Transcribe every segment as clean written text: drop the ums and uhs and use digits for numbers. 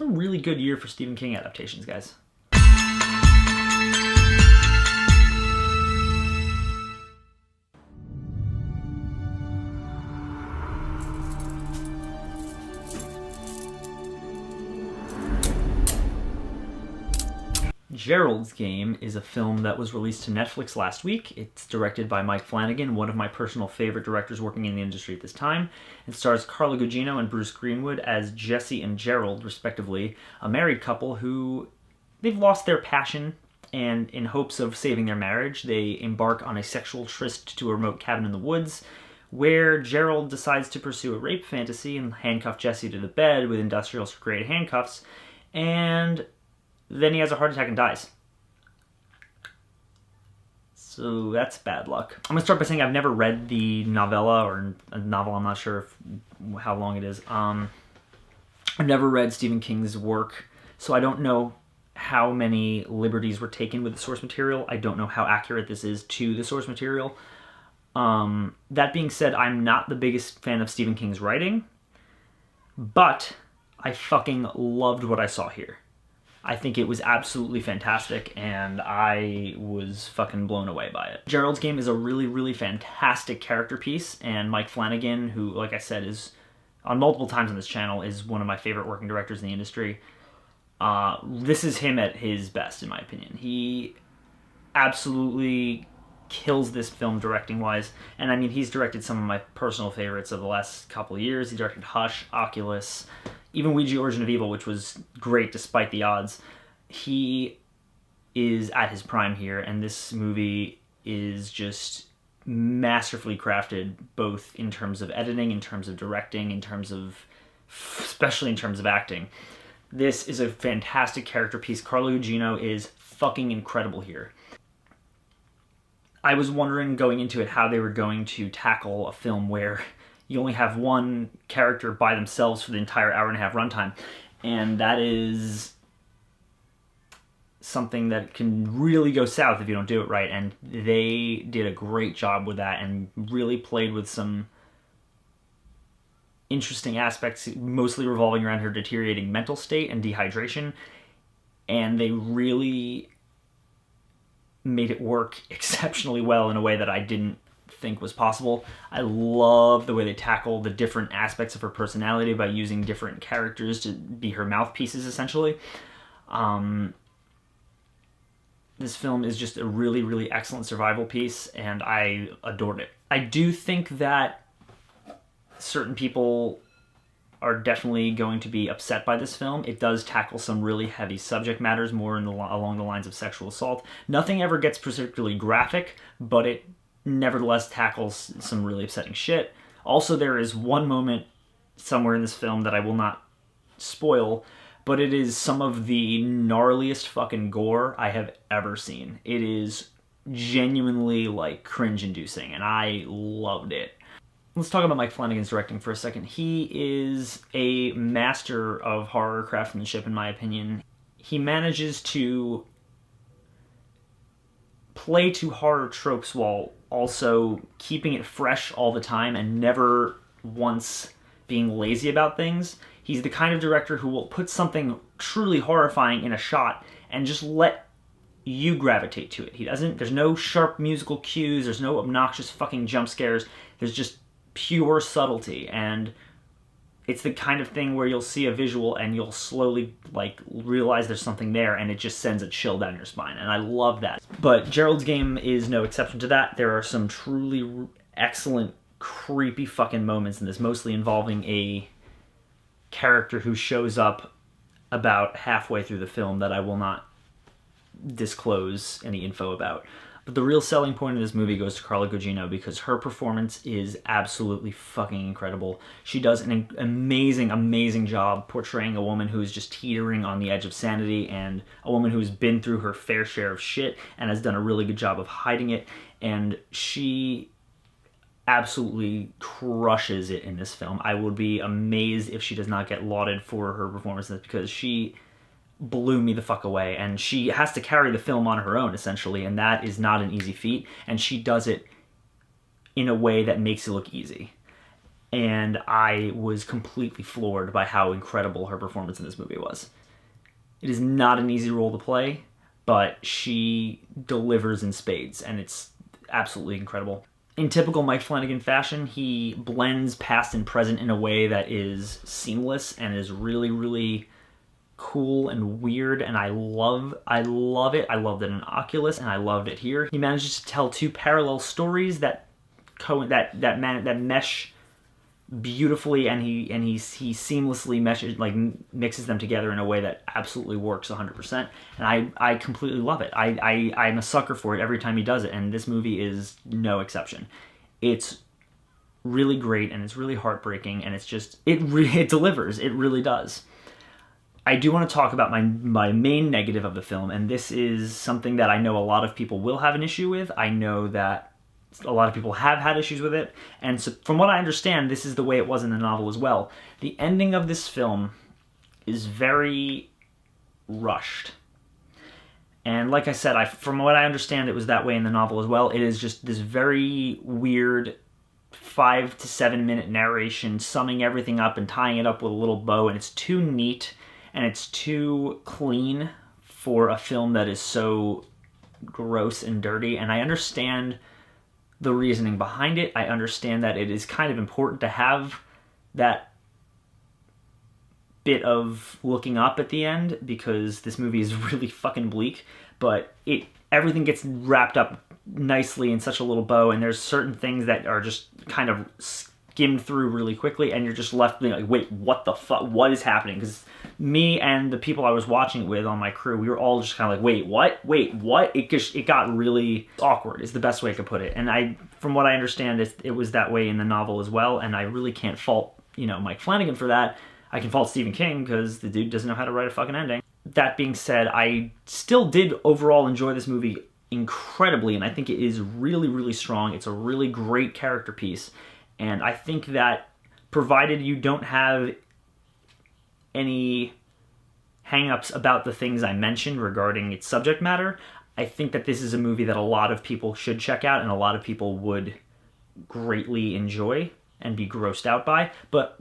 It's a really good year for Stephen King adaptations, guys. Gerald's Game is a film that was released to Netflix last week. It's directed by Mike Flanagan, one of my personal favorite directors working in the industry at this time. It stars Carla Gugino and Bruce Greenwood as Jesse and Gerald, respectively, a married couple who they've lost their passion, and in hopes of saving their marriage, they embark on a sexual tryst to a remote cabin in the woods, where Gerald decides to pursue a rape fantasy and handcuff Jesse to the bed with industrial-grade handcuffs, and then he has a heart attack and dies. So that's bad luck. I'm going to start by saying I've never read the novella, or a novel, I'm not sure how long it is. I've never read Stephen King's work, so I don't know how many liberties were taken with the source material. I don't know how accurate this is to the source material. That being said, I'm not the biggest fan of Stephen King's writing, but I fucking loved what I saw here. I think it was absolutely fantastic, and I was fucking blown away by it. Gerald's Game is a really, really fantastic character piece, and Mike Flanagan, who, like I said, is on multiple times on this channel, is one of my favorite working directors in the industry. This is him at his best, in my opinion. He absolutely kills this film directing-wise, and I mean, he's directed some of my personal favorites of the last couple of years. He directed Hush, Oculus, even Ouija Origin of Evil, which was great despite the odds. He is at his prime here, and this movie is just masterfully crafted, both in terms of editing, in terms of directing, in terms of, especially in terms of acting. This is a fantastic character piece. Carla Gugino is fucking incredible here. I was wondering going into it how they were going to tackle a film where you only have one character by themselves for the entire hour-and-a-half runtime, and that is something that can really go south if you don't do it right, and they did a great job with that and really played with some interesting aspects, mostly revolving around her deteriorating mental state and dehydration, and they really made it work exceptionally well in a way that I didn't think was possible. I love the way they tackle the different aspects of her personality by using different characters to be her mouthpieces, essentially. This film is just a really, really excellent survival piece, and I adored it. I do think that certain people are definitely going to be upset by this film. It does tackle some really heavy subject matters, more along the lines of sexual assault. Nothing ever gets particularly graphic, but it nevertheless tackles some really upsetting shit. Also, there is one moment somewhere in this film that I will not spoil, but it is some of the gnarliest fucking gore I have ever seen. It is genuinely, like, cringe-inducing, and I loved it. Let's talk about Mike Flanagan's directing for a second. He is a master of horror craftsmanship, in my opinion. He manages to play to horror tropes while also keeping it fresh all the time and never once being lazy about things. He's the kind of director who will put something truly horrifying in a shot and just let you gravitate to it. There's no sharp musical cues, there's no obnoxious fucking jump scares, there's just pure subtlety, and it's the kind of thing where you'll see a visual and you'll slowly, like, realize there's something there, and it just sends a chill down your spine, and I love that. But Gerald's Game is no exception to that. There are some truly excellent, creepy fucking moments in this, mostly involving a character who shows up about halfway through the film that I will not disclose any info about. But the real selling point of this movie goes to Carla Gugino, because her performance is absolutely fucking incredible. She does an amazing, amazing job portraying a woman who is just teetering on the edge of sanity, and a woman who's been through her fair share of shit and has done a really good job of hiding it. And she absolutely crushes it in this film. I would be amazed if she does not get lauded for her performance in this, because she blew me the fuck away, and she has to carry the film on her own, essentially, and that is not an easy feat, and she does it in a way that makes it look easy. and I was completely floored by how incredible her performance in this movie was. It is not an easy role to play, but she delivers in spades, and it's absolutely incredible. In typical Mike Flanagan fashion, he blends past and present in a way that is seamless and is really, really cool and weird, and I love it. I loved it in Oculus, and I loved it here. He manages to tell two parallel stories that mesh beautifully, and he seamlessly mixes them together in a way that absolutely works 100%. And I completely love it. I'm a sucker for it every time he does it, and this movie is no exception. It's really great, and it's really heartbreaking, and it delivers. It really does. I do want to talk about my main negative of the film, and this is something that I know a lot of people will have an issue with. I know that a lot of people have had issues with it, and so from what I understand, this is the way it was in the novel as well. The ending of this film is very rushed. And like I said, from what I understand, it was that way in the novel as well. It is just this very weird 5 to 7 minute narration summing everything up and tying it up with a little bow, and it's too neat and it's too clean for a film that is so gross and dirty. And I understand the reasoning behind it. I understand that it is kind of important to have that bit of looking up at the end, because this movie is really fucking bleak, but everything gets wrapped up nicely in such a little bow, and there's certain things that are just kind of skimmed through really quickly, and you're just left being like, wait, what the fuck? What is happening? Because me and the people I was watching it with on my crew, we were all just kind of like, wait, what? Wait, what? It got really awkward, is the best way I could put it. And from what I understand, it was that way in the novel as well, and I really can't fault, Mike Flanagan for that. I can fault Stephen King, because the dude doesn't know how to write a fucking ending. That being said, I still did overall enjoy this movie incredibly, and I think it is really, really strong. It's a really great character piece, and I think that provided you don't have any hang-ups about the things I mentioned regarding its subject matter, I think that this is a movie that a lot of people should check out, and a lot of people would greatly enjoy and be grossed out by, but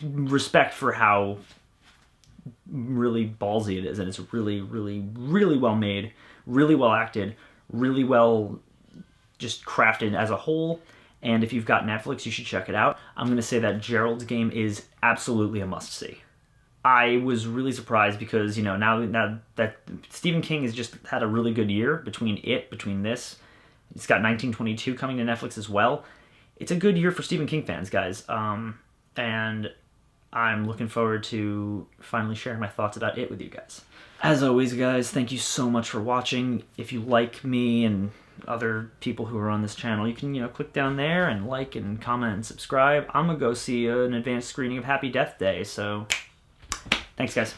respect for how really ballsy it is, and it's really, really, really well made, really well acted, really well just crafted as a whole. And if you've got Netflix, you should check it out. I'm going to say that Gerald's Game is absolutely a must-see. I was really surprised because, now that Stephen King has just had a really good year between this. It's got 1922 coming to Netflix as well. It's a good year for Stephen King fans, guys. And I'm looking forward to finally sharing my thoughts about it with you guys. As always, guys, thank you so much for watching. If you like me and other people who are on this channel, you can, click down there and like and comment and subscribe. I'm gonna go see an advanced screening of Happy Death Day, so thanks, guys.